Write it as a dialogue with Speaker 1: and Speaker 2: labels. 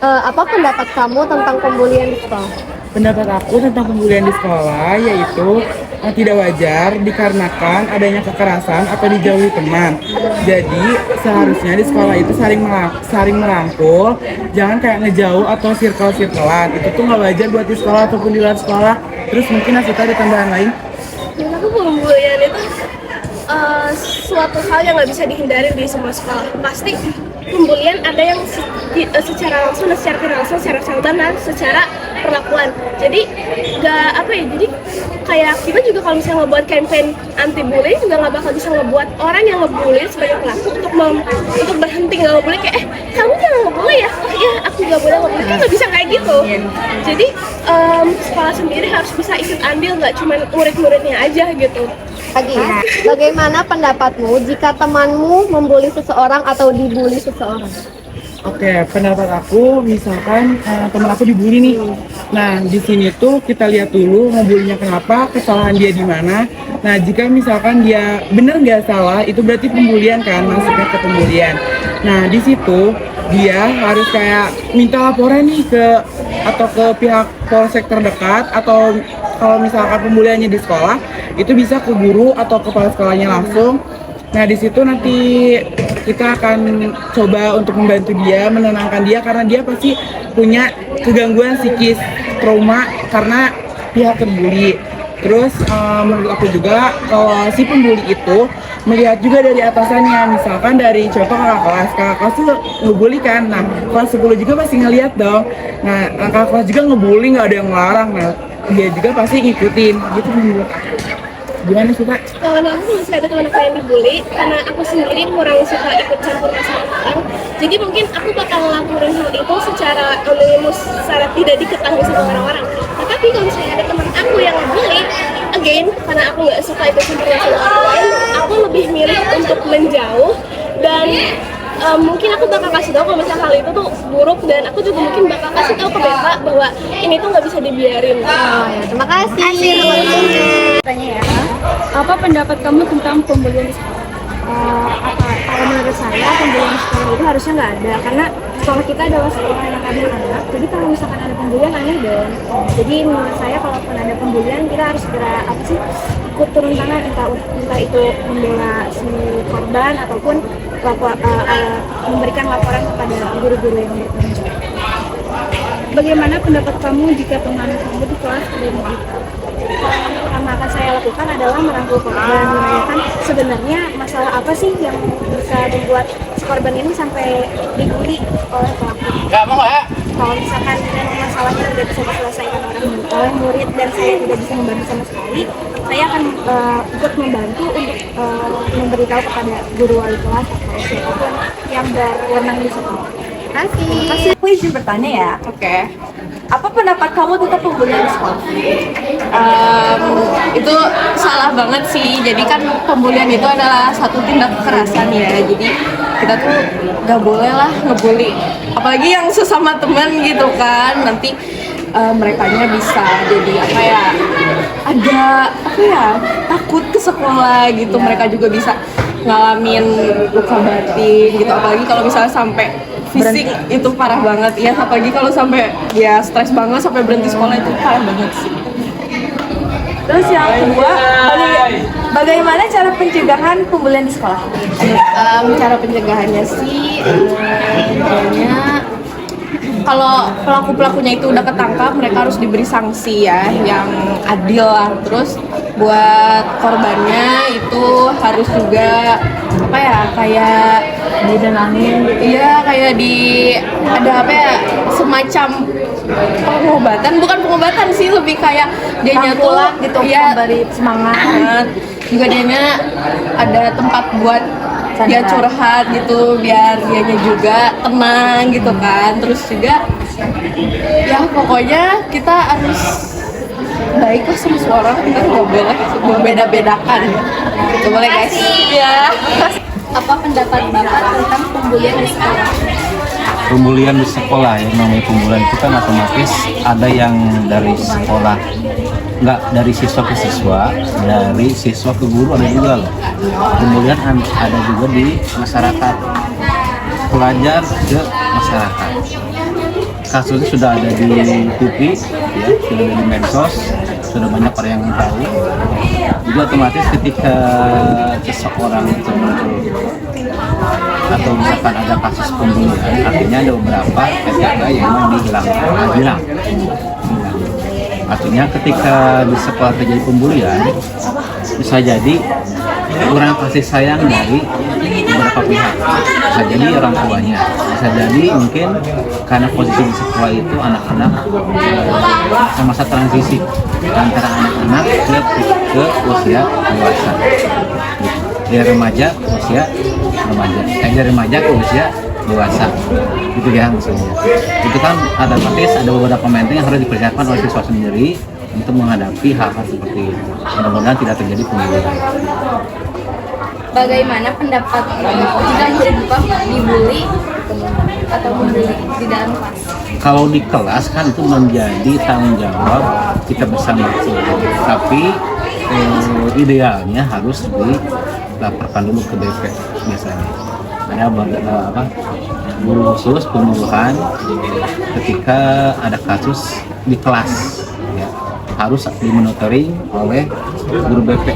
Speaker 1: Apa pendapat kamu tentang pembulian di sekolah?
Speaker 2: Pendapat aku tentang pembulian di sekolah yaitu tidak wajar dikarenakan adanya kekerasan atau dijauhi teman. Jadi seharusnya di sekolah itu saling merangkul, jangan kayak ngejauh atau circle-circlean. Itu tuh nggak wajar buat di sekolah ataupun di luar sekolah. Terus mungkin Asita ada tambahan lain?
Speaker 3: Menurut aku pembulian itu suatu hal yang nggak bisa dihindari di semua sekolah. Pasti pembulian ada yang secara langsung dan secara tidak langsung, secara sambutan dan secara perlakuan. Jadi nggak apa ya, jadi kayak kita juga kalau misalnya ngebuat campaign anti bullying juga nggak bakal bisa ngebuat orang yang ngebully sebagai pelaku untuk berhenti nggak ngebully, kayak kamu jangan ngebully ya, oh iya aku nggak boleh ngebully, kan nggak bisa kayak gitu. Jadi sekolah sendiri harus bisa ikut andil, nggak cuma murid-muridnya aja gitu.
Speaker 1: Lagi, bagaimana pendapatmu jika temanmu membuli seseorang atau dibully seseorang?
Speaker 2: Oke, pendapat aku misalkan teman aku dibully nih. Nah, di sini tuh kita lihat dulu ngebulinya kenapa, kesalahan dia di mana. Nah, jika misalkan dia bener nggak salah, itu berarti pembulian kan, masuknya ke pembulian. Nah, di situ dia harus kayak minta laporan nih ke pihak polsek terdekat, atau kalau misalkan pembuliannya di sekolah, itu bisa ke guru atau kepala sekolahnya langsung. Nah, di situ nanti kita akan coba untuk membantu dia, menenangkan dia, karena dia pasti punya kegangguan psikis, trauma karena pihak terbuli. Terus menurut aku juga kalau si pembuli itu melihat juga dari atasannya, misalkan dari contoh kakak kelas tuh ngebully kan, nah kelas 10 juga pasti ngeliat dong. Nah kakak kelas juga ngebully, nggak ada yang melarang, nah dia juga pasti ngikutin gitu menurut aku. Gimana sih Pak?
Speaker 3: Kalau aku masih ada teman aku yang dibully, karena aku sendiri kurang suka ikut campur masalah orang. Jadi mungkin aku bakal laporin hal itu secara anonimus, secara tidak diketahui sama orang-orang. Tetapi kalau misalnya ada teman aku yang dibully, again, karena aku nggak suka ikut campur masalah orang lain, aku lebih milih untuk menjauh. Dan mungkin aku bakal kasih tahu kalau misalnya hal itu tuh buruk, dan aku juga mungkin bakal kasih tahu ke Bapak bahwa ini tuh nggak bisa dibiarin.
Speaker 1: Oh ya, terima kasih.
Speaker 4: Tanya ya, apa pendapat kamu tentang pembulian di sekolah?
Speaker 1: Kalau menurut saya pembulian di sekolah itu harusnya nggak ada, karena sekolah kita adalah sekolah anak-anak. Jadi kalau misalkan ada pembulian aneh dong. Jadi menurut saya kalaupun ada pembulian kita harus segera ikut turun tangan, entah itu membela si korban ataupun memberikan laporan kepada guru-guru yang bertanggung jawab.
Speaker 4: Bagaimana pendapat kamu jika teman kamu di kelas tidak begitu?
Speaker 1: Yang pertama akan saya lakukan adalah merangkul korban, menanyakan sebenarnya masalah apa sih yang bisa membuat si korban ini sampai dibully oleh pelaku. Kalau misalkan memang masalahnya tidak bisa diselesaikan oleh murid dan saya tidak bisa membantu sama sekali, saya akan ikut membantu untuk memberitahu kepada guru wali kelas atau siapapun yang berwenang di sekolah. Terima kasih.
Speaker 5: Aku izin bertanya ya.
Speaker 6: Oke.
Speaker 5: Apa pendapat kamu tentang pembulian di sekolah?
Speaker 6: Itu salah banget sih. Jadi kan pembulian itu adalah satu tindak kekerasan ya. Jadi kita tuh gak boleh lah ngebully. Apalagi yang sesama teman gitu kan. Nanti merekanya bisa jadi takut ke sekolah gitu. Mereka juga bisa ngalamin luka batin gitu. Apalagi kalau misalnya sampai fisik itu parah banget ya, apalagi kalau sampai dia stres banget sampai berhenti sekolah, itu parah banget sih.
Speaker 5: Terus yang kedua, bagaimana cara pencegahan pembulian di sekolah?
Speaker 6: Cara pencegahannya sih intinya kalau pelaku-pelakunya itu udah ketangkap, mereka harus diberi sanksi ya yang adil lah. Terus buat korbannya itu harus juga kayak didenangin gitu. Iya, kayak ada semacam bukan pengobatan sih, lebih kayak dia nyatu
Speaker 5: gitu,
Speaker 6: ya,
Speaker 5: memberi semangat.
Speaker 6: Juga dianya ada tempat buat dia curhat gitu, biar dianya juga tenang gitu kan. Terus juga ya pokoknya kita harus baik lah sama semua orang, kita nggak boleh membeda-bedakan. Nggak boleh guys ya.
Speaker 4: Apa pendapat Bapak tentang pembulian di sekolah?
Speaker 7: Pembulian di sekolah, yang namanya pembulian itu kan otomatis ada yang dari sekolah, nggak dari siswa ke siswa, dari siswa ke guru ada juga loh. Kemudian ada juga di masyarakat, pelajar ke masyarakat. kasusnya sudah ada di TV, ya, sudah ada di medsos, sudah banyak orang yang tahu. Jadi otomatis ketika seseorang itu muncul atau misalkan ada kasus pembunuhan, artinya ada beberapa SK yang memang hilang. Artinya ketika di sekolah terjadi pembulian, bisa jadi kurang kasih sayang dari beberapa pihak. Bisa jadi orang tuanya, bisa jadi mungkin karena posisi di sekolah itu anak-anak masa transisi antara anak-anak ke usia dewasa, dari remaja ke usia remaja, dari remaja ke usia dewasa, gitu ya maksudnya. Itu kan ada beberapa momentum yang harus dipersiapkan oleh siswa sendiri untuk menghadapi hal-hal seperti itu. Mudah-mudahan tidak terjadi pembulian.
Speaker 5: Bagaimana pendapat kamu jika murid dibully atau membuli di dalam kelas?
Speaker 7: Kalau di kelas kan itu menjadi tanggung jawab kita bersama, tapi idealnya harus dilaporkan dulu ke BP biasanya. Ada guru khusus pembunuhan ketika ada kasus di kelas, ya, harus dimonitoring oleh guru BP.